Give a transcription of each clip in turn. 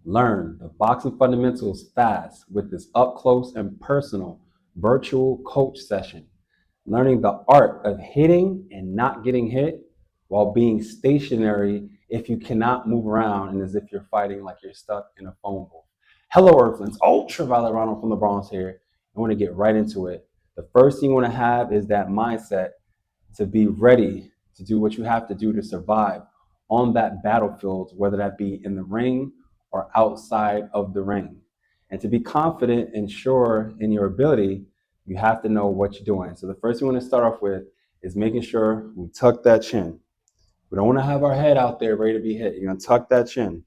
Learn the boxing fundamentals fast with this up close and personal virtual coach session. Learning the art of hitting and not getting hit while being stationary if you cannot move around and as if you're fighting like you're stuck in a phone booth. Hello, Earthlings. Ultraviolet Ronald from the Bronx here. I want to get right into it. The first thing you want to have is that mindset to be ready to do what you have to do to survive on that battlefield, whether that be in the ring or outside of the ring. And to be confident and sure in your ability, you have to know what you're doing. So the first thing we want to start off with is making sure we tuck that chin. We don't want to have our head out there ready to be hit. You're going to tuck that chin.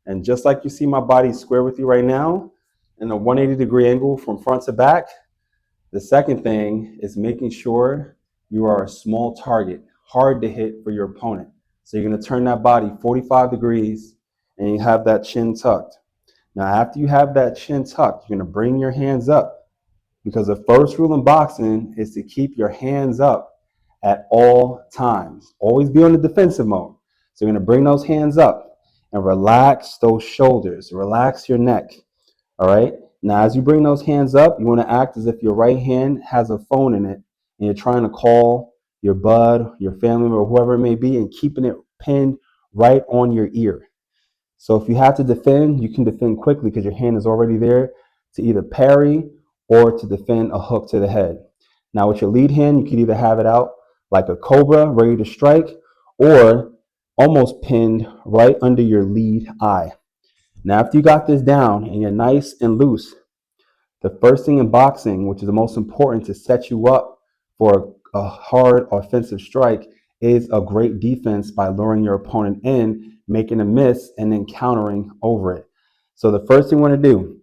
And just like you see my body square with you right now, in a 180-degree angle from front to back, the second thing is making sure you are a small target, hard to hit for your opponent. So you're going to turn that body 45 degrees and you have that chin tucked. Now, after you have that chin tucked, you're going to bring your hands up because the first rule in boxing is to keep your hands up at all times. Always be on the defensive mode. So you're going to bring those hands up and relax those shoulders, relax your neck. All right. Now, as you bring those hands up, you want to act as if your right hand has a phone in it and you're trying to call your bud, your family member, or whoever it may be, and keeping it pinned right on your ear. So if you have to defend, you can defend quickly because your hand is already there to either parry or to defend a hook to the head. Now, with your lead hand, you can either have it out like a cobra, ready to strike, or almost pinned right under your lead eye. Now, after you got this down and you're nice and loose, the first thing in boxing, which is the most important to set you up for a hard offensive strike, is a great defense by luring your opponent in, making a miss, and then countering over it. So the first thing you want to do,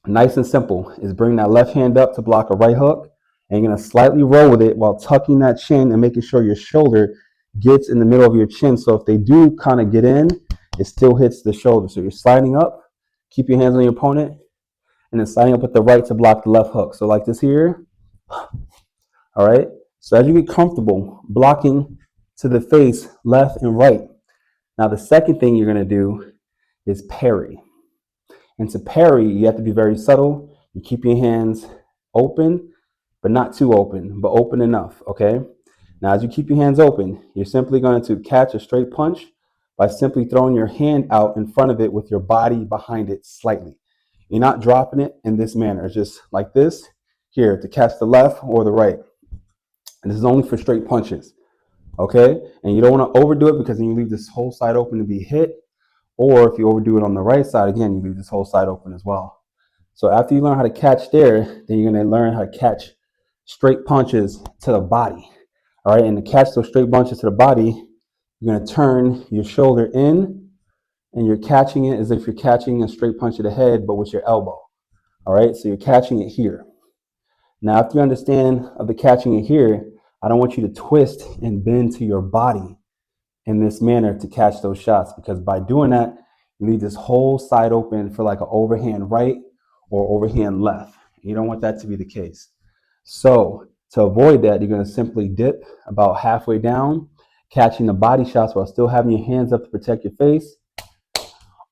nice and simple, is bring that left hand up to block a right hook, and you're going to slightly roll with it while tucking that chin and making sure your shoulder gets in the middle of your chin. So if they do kind of get in, it still hits the shoulder. So you're sliding up, keep your hands on your opponent, and then sliding up with the right to block the left hook. So like this here. All right. So as you get comfortable blocking to the face, left and right. Now the second thing you're going to do is parry. And to parry, you have to be very subtle. You keep your hands open, but not too open, but open enough. Okay. Now, as you keep your hands open, you're simply going to catch a straight punch by simply throwing your hand out in front of it with your body behind it slightly. You're not dropping it in this manner. It's just like this here to catch the left or the right. And this is only for straight punches. Okay? And you don't want to overdo it because then you leave this whole side open to be hit. Or if you overdo it on the right side, again, you leave this whole side open as well. So after you learn how to catch there, then you're going to learn how to catch straight punches to the body. All right, and to catch those straight punches to the body, you're going to turn your shoulder in, and you're catching it as if you're catching a straight punch to the head, but with your elbow. All right, so you're catching it here. Now, after you understand of the catching it here, I don't want you to twist and bend to your body in this manner to catch those shots, because by doing that, you leave this whole side open for like an overhand right or overhand left. You don't want that to be the case. So to avoid that, you're going to simply dip about halfway down, catching the body shots while still having your hands up to protect your face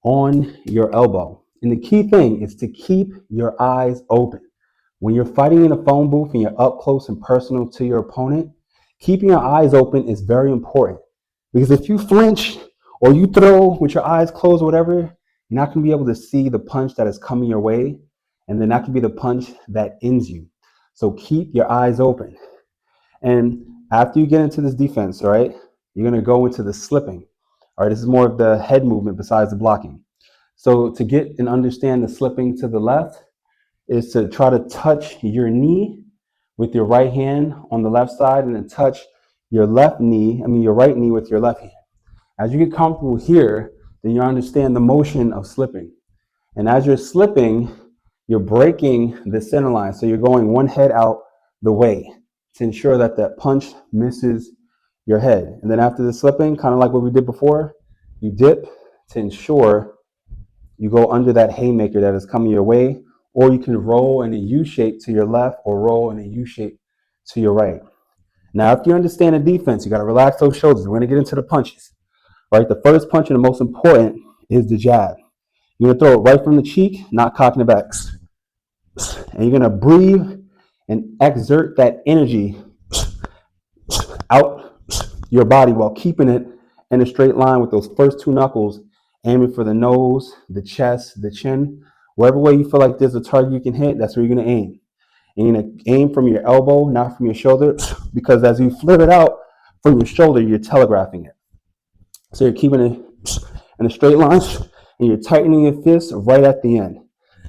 on your elbow. And the key thing is to keep your eyes open. When you're fighting in a phone booth and you're up close and personal to your opponent, keeping your eyes open is very important. Because if you flinch or you throw with your eyes closed or whatever, you're not going to be able to see the punch that is coming your way. And then that could be the punch that ends you. So keep your eyes open. And after you get into this defense, all right, you're going to go into the slipping. All right, this is more of the head movement besides the blocking. So to get and understand the slipping to the left is to try to touch your knee with your right hand on the left side and then touch your right knee with your left hand. As you get comfortable here, then you understand the motion of slipping. And as you're slipping, you're breaking the center line. So you're going one head out the way to ensure that that punch misses your head. And then after the slipping, kind of like what we did before, you dip to ensure you go under that haymaker that is coming your way, or you can roll in a U shape to your left or roll in a U shape to your right. Now, if you understand the defense, you got to relax those shoulders. We're going to get into the punches. Right? The first punch and the most important is the jab. You're going to throw it right from the cheek, not cocking it back. And you're going to breathe and exert that energy out your body while keeping it in a straight line with those first two knuckles, aiming for the nose, the chest, the chin. Wherever way you feel like there's a target you can hit, that's where you're going to aim. And you're going to aim from your elbow, not from your shoulder, because as you flip it out from your shoulder, you're telegraphing it. So you're keeping it in a straight line, and you're tightening your fist right at the end.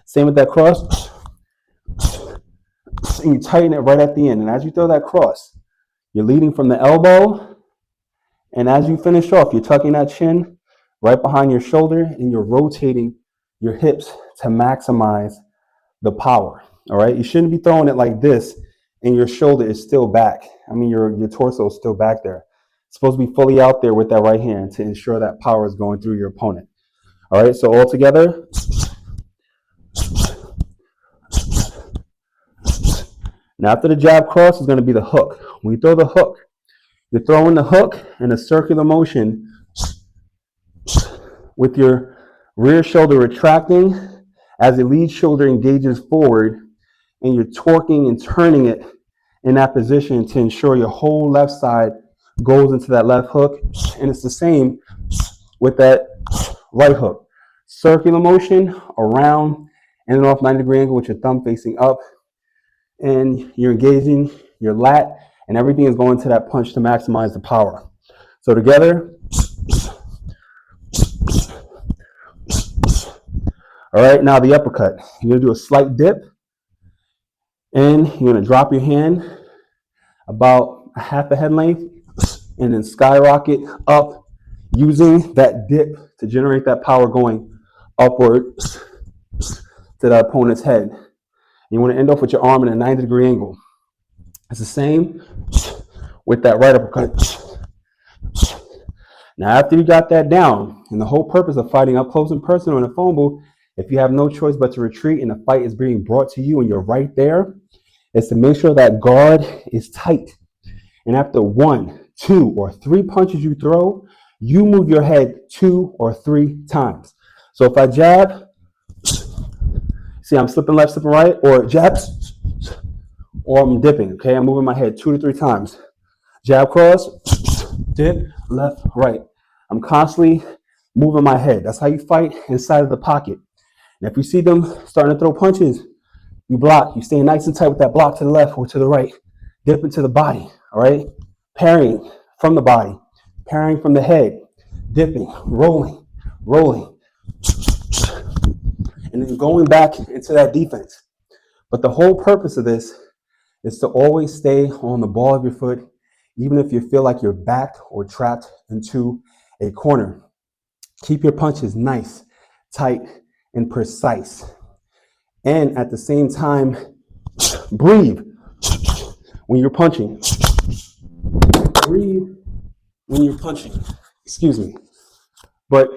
Same with that cross, and you tighten it right at the end. And as you throw that cross, you're leading from the elbow, and as you finish off, you're tucking that chin right behind your shoulder, and you're rotating your hips to maximize the power. All right, you shouldn't be throwing it like this, and your shoulder is still back. I mean, your torso is still back there. It's supposed to be fully out there with that right hand to ensure that power is going through your opponent. All right, so all together. Now after the jab cross is going to be the hook. When you throw the hook, you're throwing the hook in a circular motion with your rear shoulder retracting as the lead shoulder engages forward, and you're torquing and turning it in that position to ensure your whole left side goes into that left hook. And it's the same with that right hook. Circular motion around and off 90-degree angle with your thumb facing up, and you're engaging your lat, and everything is going to that punch to maximize the power. So together. All right, now the uppercut. You're going to do a slight dip, and you're going to drop your hand about a half a head length, and then skyrocket up using that dip to generate that power going upward to the opponent's head. You want to end off with your arm in a 90-degree angle. It's the same with that right uppercut. Now, after you got that down, and the whole purpose of fighting up close and personal in a phone booth, if you have no choice but to retreat and the fight is being brought to you and you're right there, is to make sure that guard is tight. And after 1, 2, or 3 punches you throw, you move your head 2 or 3 times. So if I jab, see I'm slipping left, slipping right, or jab, or I'm dipping, okay? I'm moving my head 2 to 3 times. Jab, cross, dip, left, right. I'm constantly moving my head. That's how you fight inside of the pocket. And if you see them starting to throw punches, you block. You stay nice and tight with that block to the left or to the right. Dip into the body, all right? Parrying from the body. Parrying from the head. Dipping, rolling, rolling. And then going back into that defense. But the whole purpose of this is to always stay on the ball of your foot, even if you feel like you're backed or trapped into a corner. Keep your punches nice, tight, and precise. And at the same time, breathe when you're punching. Breathe when you're punching. Excuse me. But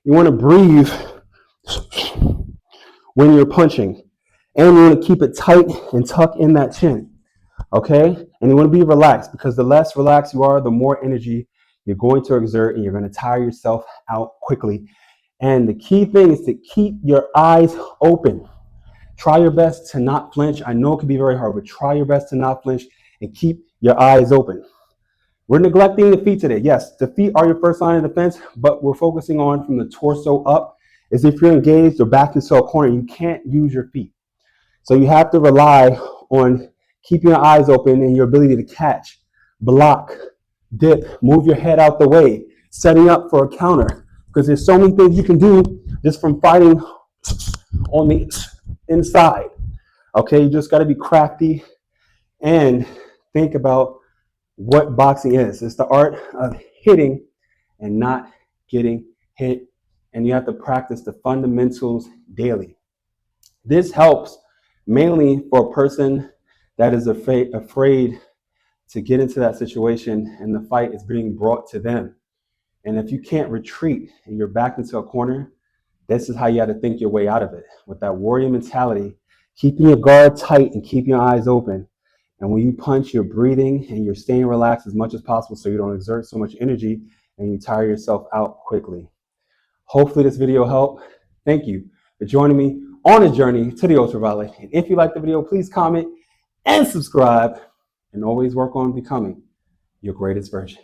you want to breathe when you're punching. And you want to keep it tight and tuck in that chin. Okay? And you want to be relaxed, because the less relaxed you are, the more energy you're going to exert, and you're going to tire yourself out quickly. And the key thing is to keep your eyes open. Try your best to not flinch. I know it can be very hard, but try your best to not flinch and keep your eyes open. We're neglecting the feet today. Yes, the feet are your first line of defense, but we're focusing on from the torso up. As if you're engaged or backed into a corner, you can't use your feet. So you have to rely on keeping your eyes open and your ability to catch, block, dip, move your head out the way, setting up for a counter. Because there's so many things you can do just from fighting on the inside. Okay, you just got to be crafty and think about what boxing is. It's the art of hitting and not getting hit. And you have to practice the fundamentals daily. This helps mainly for a person that is afraid to get into that situation and the fight is being brought to them. And if you can't retreat and you're backed into a corner, this is how you have to think your way out of it. With that warrior mentality, keeping your guard tight and keeping your eyes open. And when you punch, you're breathing and you're staying relaxed as much as possible so you don't exert so much energy and you tire yourself out quickly. Hopefully this video helped. Thank you for joining me on a journey to the ultraviolet. And if you like the video, please comment and subscribe, and always work on becoming your greatest version.